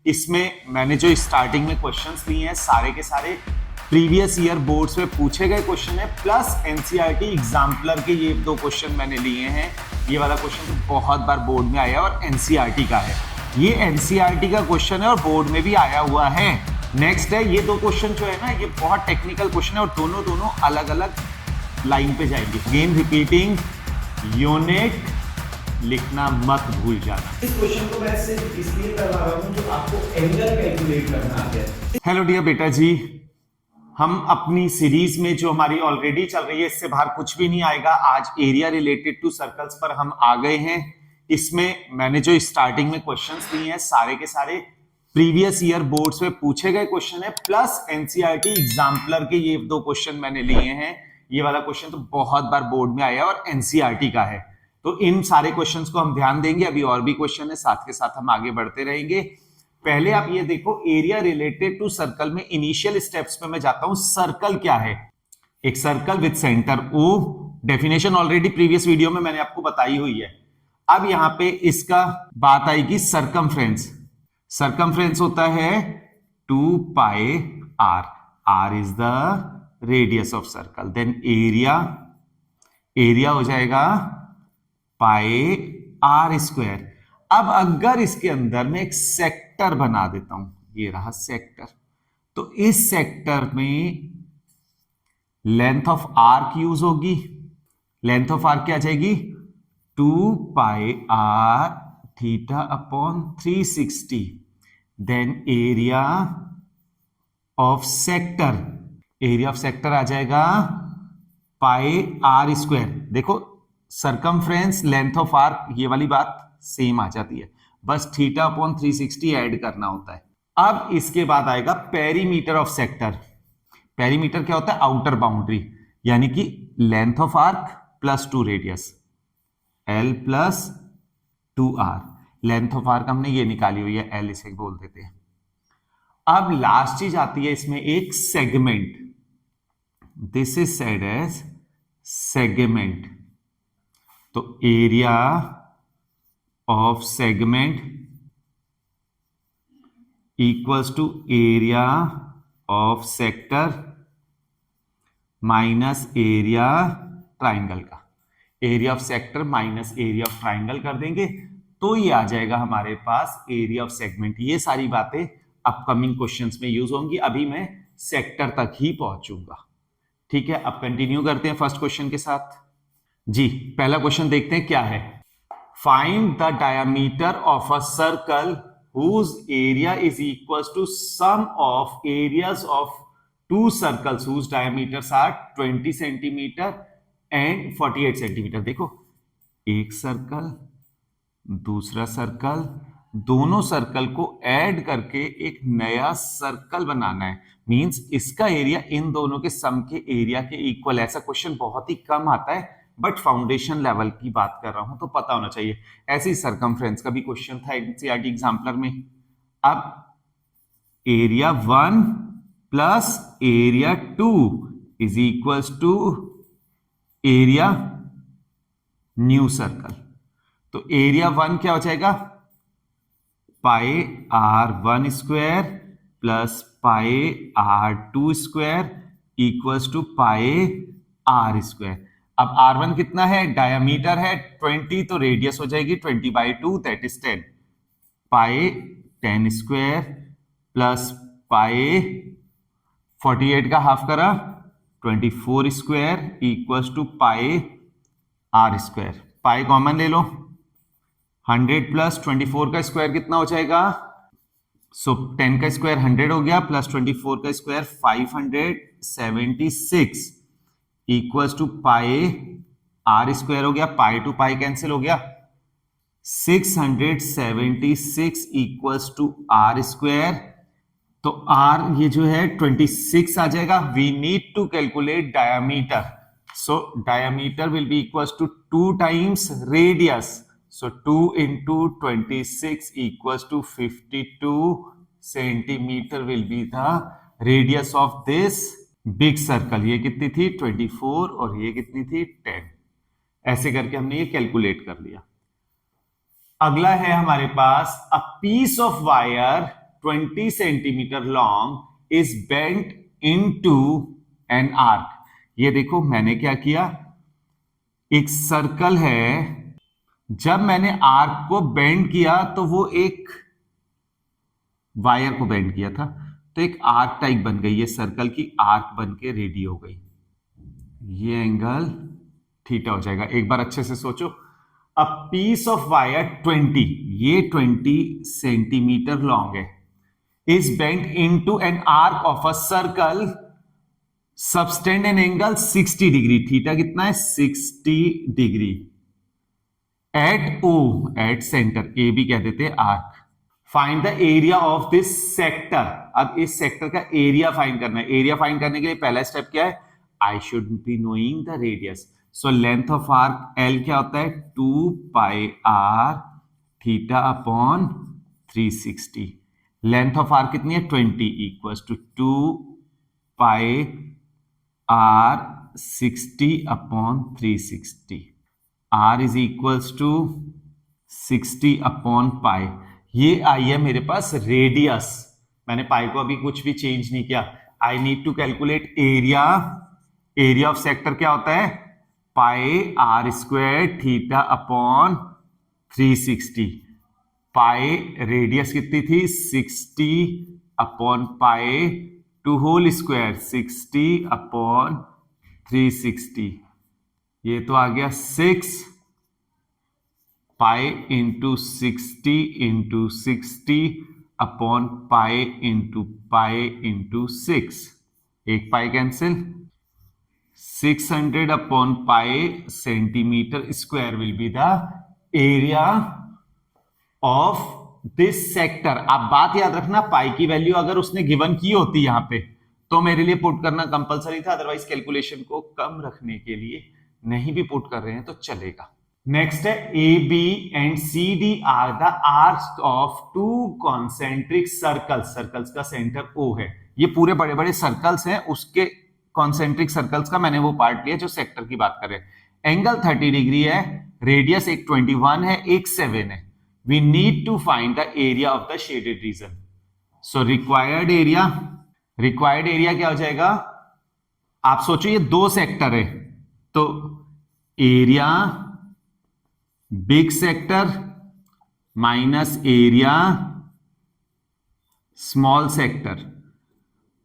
इसमें मैंने जो स्टार्टिंग में क्वेश्चंस लिए हैं सारे के सारे प्रीवियस ईयर बोर्ड्स में पूछे गए क्वेश्चन है, प्लस एनसीईआरटी एग्जाम्पलर के ये 2 क्वेश्चन मैंने लिए हैं। ये वाला क्वेश्चन तो बहुत बार बोर्ड में आया और एनसीईआरटी का है, ये एनसीईआरटी का क्वेश्चन है और बोर्ड में भी आया हुआ है। नेक्स्ट है ये 2 क्वेश्चन जो है ना, ये बहुत टेक्निकल क्वेश्चन है और दोनों अलग अलग लाइन पे जाएंगे। अगेन रिपीटिंग, यूनिट लिखना मत भूल जाना। इस क्वेश्चन को मैं सिर्फ इसलिए करवा रहा हूं जो आपको एंगल कैलकुलेट करना आता है। हेलो डियर बेटा जी, हम अपनी सीरीज में जो हमारी ऑलरेडी चल रही है इससे बाहर कुछ भी नहीं आएगा। आज एरिया रिलेटेड टू सर्कल्स पर हम आ गए हैं। इसमें मैंने जो स्टार्टिंग में क्वेश्चंस लिए हैं सारे के सारे प्रीवियस ईयर बोर्ड्स में पूछे गए क्वेश्चन है, प्लस एनसीईआरटी एग्जाम्पलर के ये 2 क्वेश्चन मैंने लिए हैं। ये वाला क्वेश्चन तो बहुत बार बोर्ड में आया और एनसीईआरटी का है, तो इन सारे क्वेश्चंस को हम ध्यान देंगे। अभी और भी क्वेश्चन है, साथ के साथ हम आगे बढ़ते रहेंगे। पहले आप ये देखो, एरिया रिलेटेड टू सर्कल में इनिशियल स्टेप्स पे मैं जाता हूं। सर्कल क्या है? एक circle with centre O। Definition already previous video में मैंने आपको बताई हुई है। अब यहां पे इसका बात आएगी सर्कमफ्रेंस। सर्कमफ्रेंस होता है 2 pi r। r is the radius of circle. Then area हो जाएगा पाई r स्क्वायर। अब अगर इसके अंदर मैं एक सेक्टर बना देता हूं, ये रहा सेक्टर, तो इस सेक्टर में लेंथ ऑफ आर्क यूज होगी। लेंथ ऑफ आर्क क्या आ जाएगी? 2 pi r theta upon 360। Then area of sector, area of sector आ जाएगा पाई r स्क्वायर। देखो सर्कमफ्रेंस, लेंथ ऑफ आर्क, ये वाली बात सेम आ जाती है, बस थीटा अपॉन 360 ऐड करना होता है। अब इसके बाद आएगा पेरीमीटर ऑफ सेक्टर। पेरीमीटर क्या होता है? आउटर बाउंड्री, यानी कि length of arc plus 2 radius, L plus 2R। Length of arc हमने ये निकाली हुई है, L इसे बोल देते हैं। अब लास्ट चीज आती है इसमें एक segment. This is said as segment. तो area of segment equals to area of sector minus area triangle का। Area of sector minus area of triangle कर देंगे तो ये आ जाएगा हमारे पास एरिया ऑफ सेगमेंट। ये सारी बातें अपकमिंग क्वेश्चंस में यूज होंगी, अभी मैं सेक्टर तक ही पहुंचूंगा। ठीक है, अब कंटिन्यू करते हैं फर्स्ट क्वेश्चन के साथ जी। पहला क्वेश्चन देखते हैं क्या है। Find the diameter of a circle whose area is equals to sum of areas of 2 circles whose diameters are 20 centimeter and 48 centimeter। देखो, एक सर्कल, दूसरा सर्कल, दोनों सर्कल को ऐड करके एक नया सर्कल बनाना है। मींस इसका एरिया इन दोनों के सम के एरिया के इक्वल। ऐसा क्वेश्चन बहुत ही कम आता है, बट फाउंडेशन लेवल की बात कर रहा हूं तो पता होना चाहिए। ऐसे ही सर्कमफ्रेंस का भी क्वेश्चन था एनसीईआरटी एग्जाम्पलर में। अब area 1 plus area 2 is equals to area new circle. तो एरिया 1 क्या हो जाएगा? Pi r1 square plus pi r2 square equals to pi r square. अब r1 कितना है? डायमीटर है 20, तो रेडियस हो जाएगी 20/2, that is 10। Pi 10 square plus pi 48 का हाफ करा 24 square equals to pi r square. Pi common ले लो, 100 प्लस 24 का स्क्वायर कितना हो जाएगा? 10 का स्क्वायर 100 हो गया, प्लस 24 का square 576 equals to pi r square हो गया। पाई टू पाई कैंसिल हो गया, 676 इक्वल्स टू r स्क्वायर। तो r ये जो है 26 आ जाएगा। We need to calculate diameter, so diameter will be equals to 2 times radius. So 2 into 26 equals to 52 centimeter will be the radius of this big circle। ये कितनी थी? 24 और ये कितनी थी? 10। ऐसे करके हमने ये कैलकुलेट कर लिया। अगला है हमारे पास a piece of wire 20 centimetre long is bent into an arc. ये देखो मैंने क्या किया, एक सर्कल है, जब मैंने आर्क को बेंड किया तो वो एक वायर को बेंड किया था, तो एक आर्क टाइप बन गई, ये सर्कल की आर्क बन के रेडी हो गई। ये एंगल थीटा हो जाएगा। एक बार अच्छे से सोचो, अ पीस ऑफ वायर 20, ये 20 सेंटीमीटर लॉन्ग है, is bent into an arc of a circle, subtend an angle 60 degree. Theta कितना है? 60 degree. At O, at centre, A भी कह देते हैं arc. Find the area of this sector. अब इस सेक्टर का एरिया फाइंड करना है। एरिया फाइंड करने के लिए पहला स्टेप क्या है? I should be knowing the radius. So length of arc L क्या होता है? 2 pi R theta upon 360। Length of arc कितनी है? 20 equals to 2 pi R 60 upon 360। R is equals to 60 upon pi. ये आई है मेरे पास रेडियस। मैंने पाई को अभी कुछ भी चेंज नहीं किया। I need to calculate area. Area of sector क्या होता है? Pi R square theta upon 360। Pi radius कितनी थी? 60 upon pi to whole square, 60 upon 360। ये तो आ गया 6 pi into 60 into 60 upon pi into 6। एक pi cancel, 600 upon pi centimetre square will be the area of this sector. आप बात याद रखना, पाई की वैल्यू अगर उसने गिवन की होती यहां पे तो मेरे लिए पुट करना कंपलसरी था, अदरवाइज कैलकुलेशन को कम रखने के लिए नहीं भी पुट कर रहे हैं तो चलेगा। नेक्स्ट है A B and C D are the arcs of two concentric circles. Circles का सेंटर O है। ये पूरे बड़े बड़े सर्कल्स हैं, उसके कॉन्सेंट्रिक सर्कल्स का मैंने वो पार्ट लिया जो सेक्टर की बात कर रहे हैं। एंगल 30 डिग्री है, रेडियस एक 21 है, एक 7 है। We need to find the area of the shaded region. So required area क्या हो जाएगा? आप सोचो ये दो सेक्टर है, तो area big sector minus area small sector.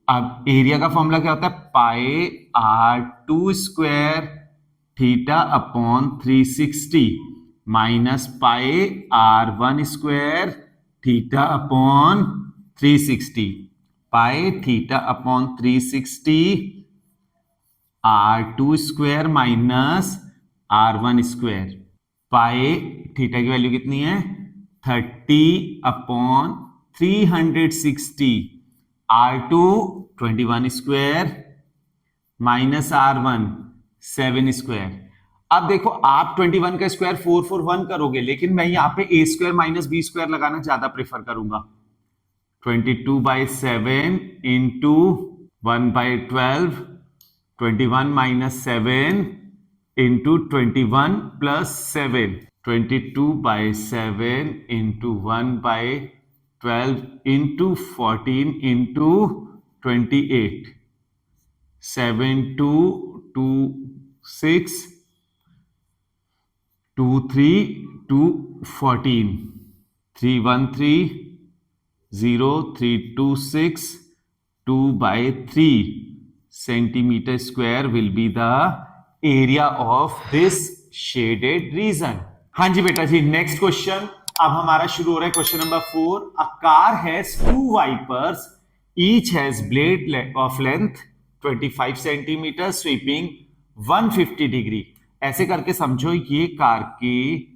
अब एरिया का फॉर्मूला क्या होता है? Pi R2 square theta upon 360 minus pi R1 square theta upon 360। Pi theta upon 360 R2 square minus R1 square. Pi theta की value कितनी है? 30 upon 360। R2 21 square minus R1 7 square. अब देखो आप 21 का स्क्वायर 441 करोगे, लेकिन मैं यहां पे a square minus b square लगाना ज्यादा प्रेफर करूंगा। 22/7 into 1/12, 21 minus 7 into 21 plus 7, 22/7 into 1/12 into 14 into 28, 7 2 2 6 2 3 2 14, 313 0 326 2/3 centimeter square will be the area of this shaded region. हाँ जी बेटा जी, नेक्स्ट क्वेश्चन अब हमारा शुरू हो रहा है। Question number 4। A car has 2 wipers, each has blade of length 25 centimetre, sweeping 150 degree. ऐसे करके समझो ये कार की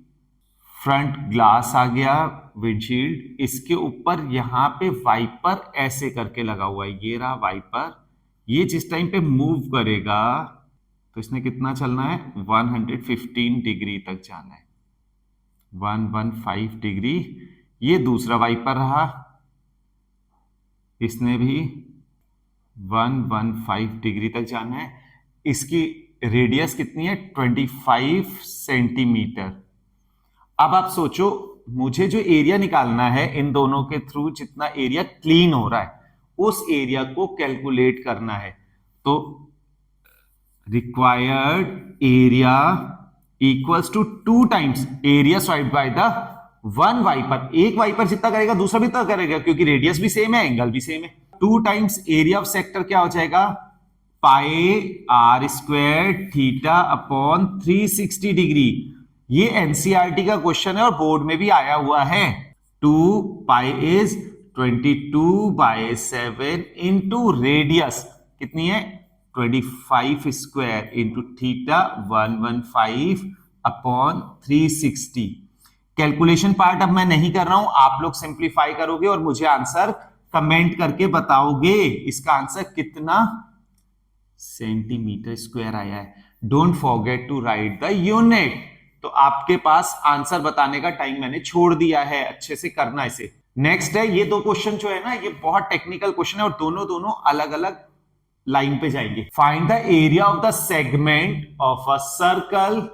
फ्रंट ग्लास आ गया, विंडशील्ड, इसके ऊपर यहां पे वाइपर ऐसे करके लगा हुआ है। ये रहा वाइपर। ये जिस टाइम पे मूव करेगा तो इसने कितना चलना है? 115 डिग्री तक जाना है, 115 डिग्री। ये दूसरा वाइपर रहा, इसने भी 115 डिग्री तक जाना है। इसकी रेडियस कितनी है? 25 सेंटीमीटर। अब आप सोचो मुझे जो एरिया निकालना है इन दोनों के थ्रू, जितना एरिया क्लीन हो रहा है उस एरिया को कैलकुलेट करना है। तो required area equals to 2 times area divide by the 1 wiper. एक वाइपर जितना करेगा दूसरा भी इतना करेगा, क्योंकि रेडियस भी सेम है, एंगल भी सेम है। 2 टाइम्स एरिया ऑफ सेक्टर क्या हो जाएगा, pi R square theta upon 360 degree. ये एनसीईआरटी का क्वेश्चन है और बोर्ड में भी आया हुआ है। 2 पाई इज 22/7 इंटू रेडियस कितनी है 25 square into theta 115 upon 360। Calculation part अब मैं नहीं कर रहा हूं, आप लोग सिंप्लीफाई करोगे और मुझे आंसर कमेंट करके बताओगे इसका आंसर कितना सेंटीमीटर स्क्वायर आया है। Don't forget to write the unit. तो आपके पास आंसर बताने का टाइम मैंने छोड़ दिया है, अच्छे से करना इसे। नेक्स्ट है, ये 2 क्वेश्चन जो है ना, ये बहुत टेक्निकल क्वेश्चन है और दोनों अलग अलग लाइन पे जाएंगे। Find the area of the segment of a circle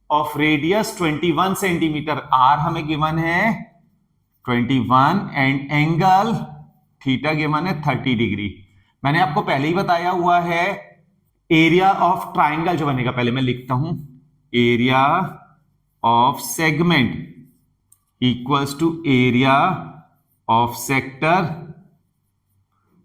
of radius 21 centimetre. R हमें गिवन है 21 एंड एंगल थीटा गिवन है 30 डिग्री। मैंने आपको पहले ही बताया हुआ है एरिया ऑफ ट्राइंगल जो बनेगा, पहले मैं लिखता हूं, area of segment equals to area of sector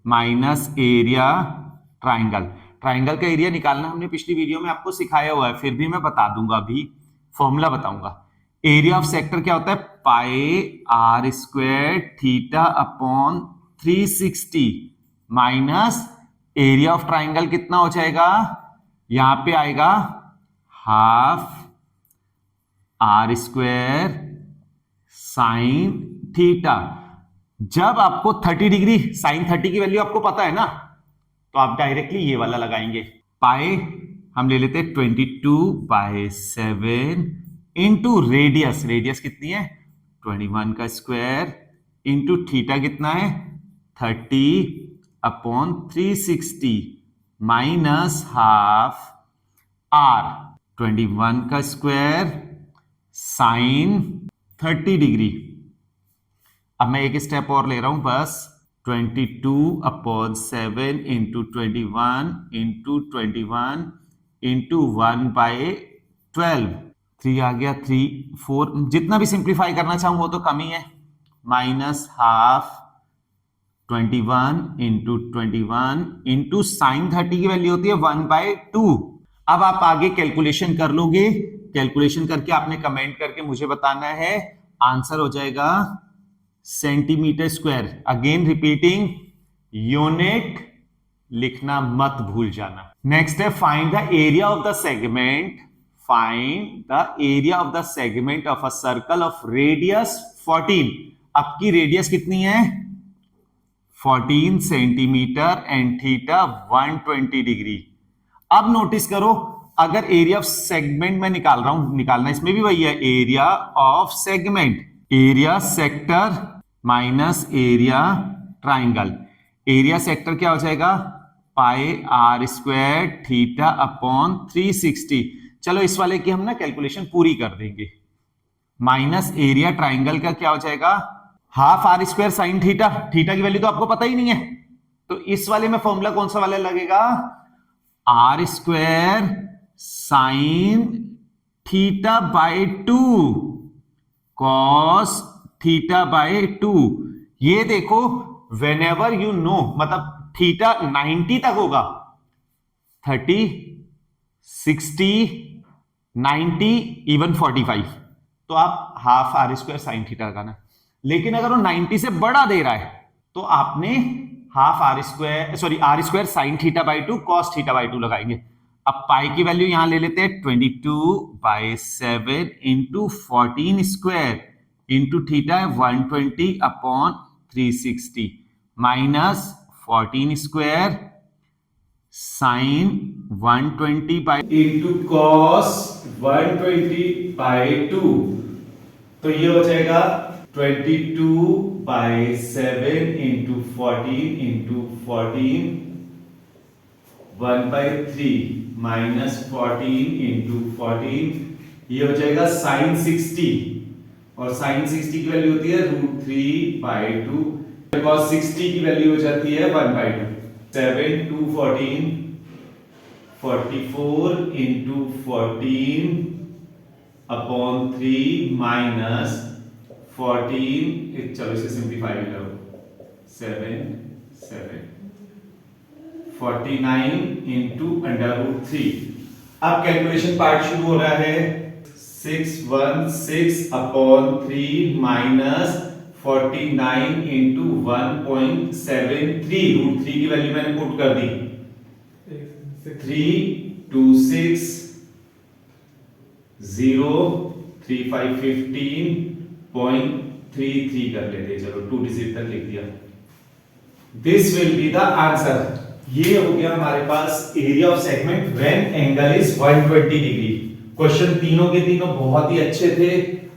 minus area triangle. Triangle का एरिया निकालना हमने पिछली वीडियो में आपको सिखाया हुआ है, फिर भी मैं बता दूंगा, अभी फॉर्मूला बताऊंगा। एरिया ऑफ सेक्टर क्या होता है, pi R square theta upon 360 minus area of triangle कितना हो जाएगा, यहां पे आएगा half R square sine theta. जब आपको 30 डिग्री साइन 30 की वैल्यू आपको पता है ना, तो आप डायरेक्टली ये वाला लगाएंगे। पाई हम ले लेते हैं 22/7 इंटू रेडियस, रेडियस कितनी है 21 का स्क्वायर इंटू थीटा कितना है 30 अपॉन 360 माइनस हाफ आर 21 का स्क्वायर साइन 30 डिग्री। अब मैं एक स्टेप और ले रहा हूं बस, 22/7 इंटू 21 इंटू 21 इंटू 1/12, 3 आ गया, 3 4, जितना भी सिंप्लीफाई करना चाहूं वो तो कम ही है, minus half 21 into 21 into sine 30 की वैल्यू होती है 1/2। अब आप आगे कैलकुलेशन कर लोगे, कैलकुलेशन करके आपने कमेंट करके मुझे बताना है, आंसर हो जाएगा centimetre square. Again repeating, unit लिखना मत भूल जाना। नेक्स्ट है find the area of the segment, find the area of the segment of a circle of radius 14। अब की रेडियस कितनी है 14 सेंटीमीटर एंड थीटा 120 डिग्री। अब नोटिस करो, अगर एरिया ऑफ सेगमेंट मैं निकाल रहा हूं, निकालना इसमें भी वही है, area of segment, area sector minus area triangle. Area sector क्या हो जाएगा, pi R square theta upon 360। चलो इस वाले की हम ना कैलकुलेशन पूरी कर देंगे। माइनस एरिया ट्राइंगल का क्या हो जाएगा, half R square sine theta, theta की वैल्यू तो आपको पता ही नहीं है, तो इस वाले में फॉर्मूला कौन सा वाला लगेगा, R square sine theta by 2 cos theta by 2। ये देखो व्हेनेवर यू नो, मतलब थीटा 90 तक होगा, 30 60 90 इवन 45, तो आप half R square sine theta लगाना। लेकिन अगर वो 90 से बड़ा दे रहा है तो आपने half R square R square sine theta by 2 cos theta by 2 लगाएंगे। अब पाई की वैल्यू यहां ले लेते हैं 22/7 इंटू 14 स्क्वायर इंटू थीटा है 120 upon 360 minus 14 square sine 120 into cos 120/2, तो ये हो जाएगा 22/7 इंटू 14 इंटू 14 1/3 माइनस 14 इंटू 14, ये हो जाएगा साइन 60 और sin 60 की वैल्यू होती है √3/2, cos 60 की वैल्यू हो जाती है 1/2। 7 2 14 44 into 14 अपॉन 3 माइनस 14, चलो इसे सिंप्लीफाई करो, 7 7 49 इंटू √3। अब कैलकुलेशन पार्ट शुरू हो रहा है। 616 अपॉन 3 माइनस 49 इंटू 1.73, √3 की वैल्यू मैंने पुट कर दी 326 0 35 15.33 कर लेते, चलो 2 डिजिट तक लिख दिया। This will be the answer. ये हो गया हमारे पास area of segment when angle is 120 degree. Question तीनों के तीनों बहुत ही अच्छे थे।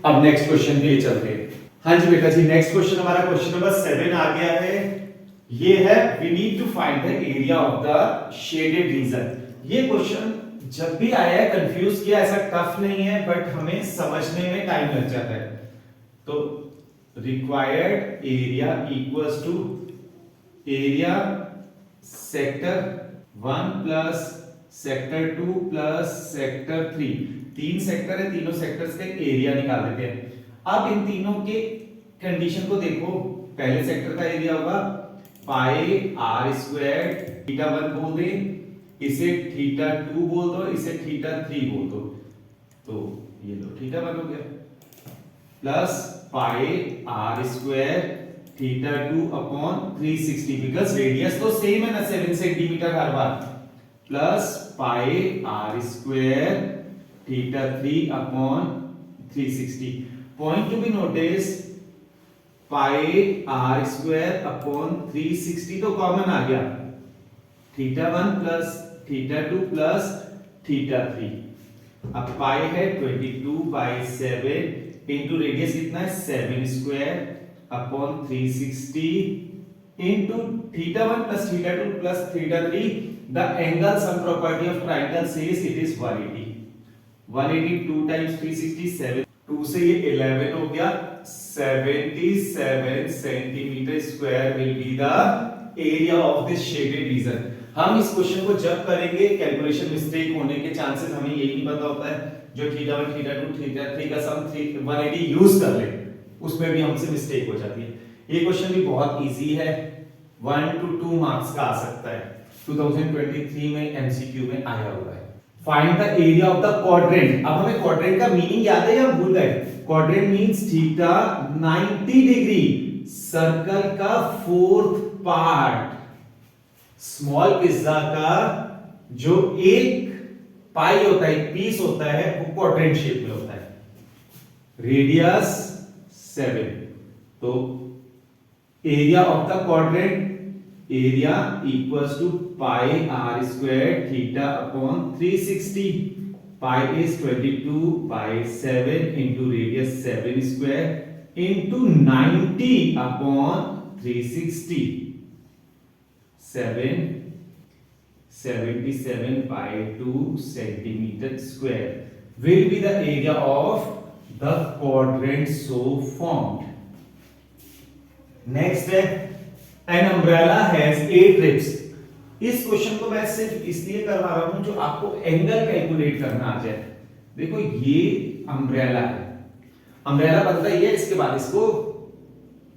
अब नेक्स्ट क्वेश्चन पे चलते हैं। हाँ जी बेटा जी, नेक्स्ट क्वेश्चन हमारा क्वेश्चन नंबर 7 आ गया है। ये है we need to find the area of the shaded region. ये क्वेश्चन जब भी आया है कंफ्यूज किया, ऐसा टफ नहीं है बट हमें समझने में टाइम लग जाता है। तो required area equals to area sector 1 plus sector 2 plus sector 3। तीन सेक्टर है, तीनों सेक्टर्स का एरिया निकाल देते हैं। अब इन तीनों के कंडीशन को देखो। पहले सेक्टर का एरिया होगा पाई r स्क्वायर θ1 बोल दे, इसे θ2 बोल दो, इसे θ3 बोल दो, तो ये लो θ1 हो गया, plus pi r square θ2 upon 360, because radius तो सेम है ना 7 सेंटीमीटर हर बार, plus pi r square θ3 upon 360। Point to be notice, pi r square upon 360 तो कॉमन आ गया, θ1 प्लस θ2 प्लस θ3। अब पाई है 22/7 इंटू रेडियस कितना है 7 square upon 360 into θ1 plus θ2 plus θ3। The angle sum property of triangle says it is 180। 180 2 times 360 7, 2 से ये 11 हो गया, 77 centimetre square will be the area of this shaded region. हम इस क्वेश्चन को जब करेंगे कैलकुलेशन मिस्टेक होने के चांसेस हमें यही नहीं पता होता है। जो θ1 θ2 θ3 का सम 180 यूज कर ले, उसमें भी हमसे मिस्टेक हो जाती है। ये क्वेश्चन भी बहुत इजी है, 1 to 2 मार्क्स का आ सकता है, 2023 में एमसीक्यू में आया हुआ है। Find the area of the quadrant. अब हमें क्वाड्रेंट का मीनिंग याद है या भूल गए? Quadrant means theta 90 degree, circle का फोर्थ पार्ट। स्मॉल पिज्जा का जो एक पाई होता है, एक पीस होता है, वो क्वाड्रेंट शेप में होता है। रेडियस 7, तो area of the quadrant, area equals to pi r square theta upon 360। Pi is 22/7 into radius 7 square into 90 upon 360, 77/2 centimetre square will be the area of the quadrant so formed. Next है, an umbrella has 8 ribs. इस question को मैं सिर्फ इसलिए करवा रहा हूं जो आपको एंगल कैलकुलेट करना आ जाए। देखो ये अम्ब्रेला है, अम्ब्रेला बनता ही है, इसके बाद इसको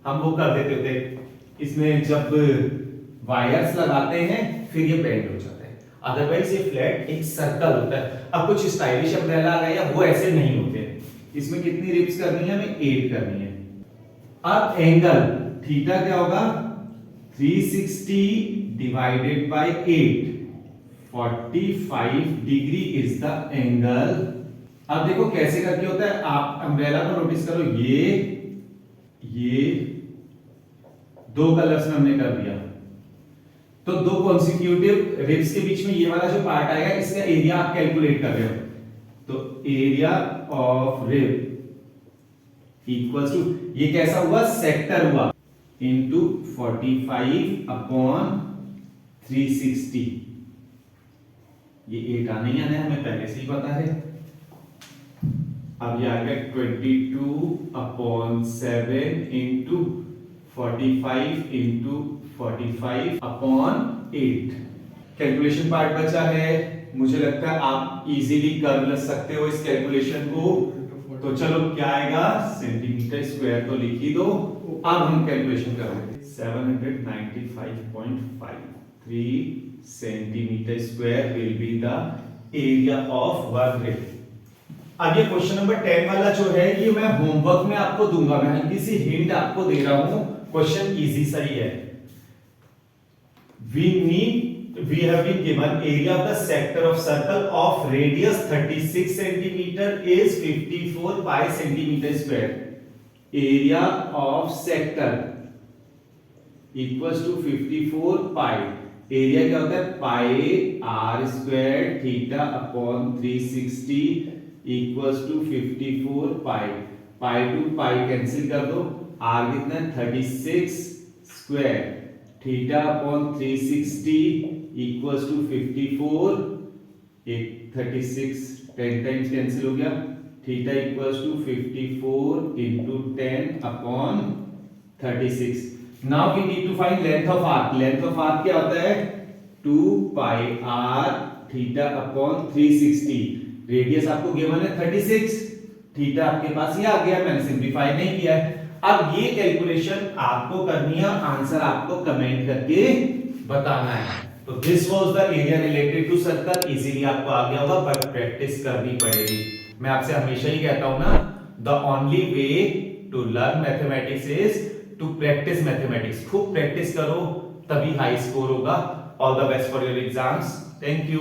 हम वो कर देते थे, इसमें जब वायर्स लगाते हैं फिर ये बेंड हो जाता है, अदरवाइज ये फ्लैट एक सर्कल होता है। अब कुछ स्टाइलिश अम्ब्रेला आ गया, वो ऐसे नहीं होते। इसमें कितनी रिब्स करनी है? हमें 8 करनी है। अब एंगल थीटा क्या होगा? 360 divided by 8, 45 degree is the angle. अब देखो कैसे करके होता है, आप अम्ब्रेला को नोटिस करो, ये दो कलर्स में हमने कर दिया, तो दो कॉन्सिक्यूटिव रिब्स के बीच में ये वाला जो पार्ट आएगा, इसका एरिया आप कैलकुलेट कर रहे हो, तो area of rib equals to, ये कैसा हुआ? सेक्टर हुआ, इंटू 45 अपॉन 360। ये 8 आने ही आना है, हमें पहले से ही पता है। अब ये आ गया 22/7 इंटू 45 इंटू 45/8। कैलकुलेशन पार्ट बचा है, मुझे लगता है आप इजीली कर सकते हो इस कैलकुलेशन को। तो चलो क्या आएगा, सेंटीमीटर स्क्वायर तो लिख ही दो, अब हम कैलकुलेशन करेंगे। 795.53 centimetre square will be the area of one grid. अब ये क्वेश्चन नंबर 10 वाला जो है ये मैं होमवर्क में आपको दूंगा, मैं हल्की सी हिंट आपको दे रहा हूं, क्वेश्चन इजी सही है। we have been given area of the sector of circle of radius 36 centimeter is 54 pi centimeter square. Area of sector equals to 54 pi. Area क्या होता है, pi R square theta upon 360 equals to 54 pi. Pi to pi cancel कर दो, R कितना है 36 square, theta upon 360 equals to 54, 36 10 times cancel हो गया, theta equals to 54 into 10 upon 36। Now we need to find length of arc. Length of arc क्या होता है, 2 pi R theta upon 360। Radius आपको गिवन है 36, थीटा आपके पास ये आ गया, मैंने सिंपलीफाई नहीं किया है। अब ये कैलकुलेशन आपको करनी है, आंसर आपको कमेंट करके बताना है। तो this was the area related to circle. Easily आपको आ गया होगा, बट प्रैक्टिस करनी पड़ेगी। मैं आपसे हमेशा ही कहता हूं ना, the only way to learn mathematics is to practise mathematics. खूब प्रैक्टिस करो तभी हाई स्कोर होगा। All the best for your exams. Thank you.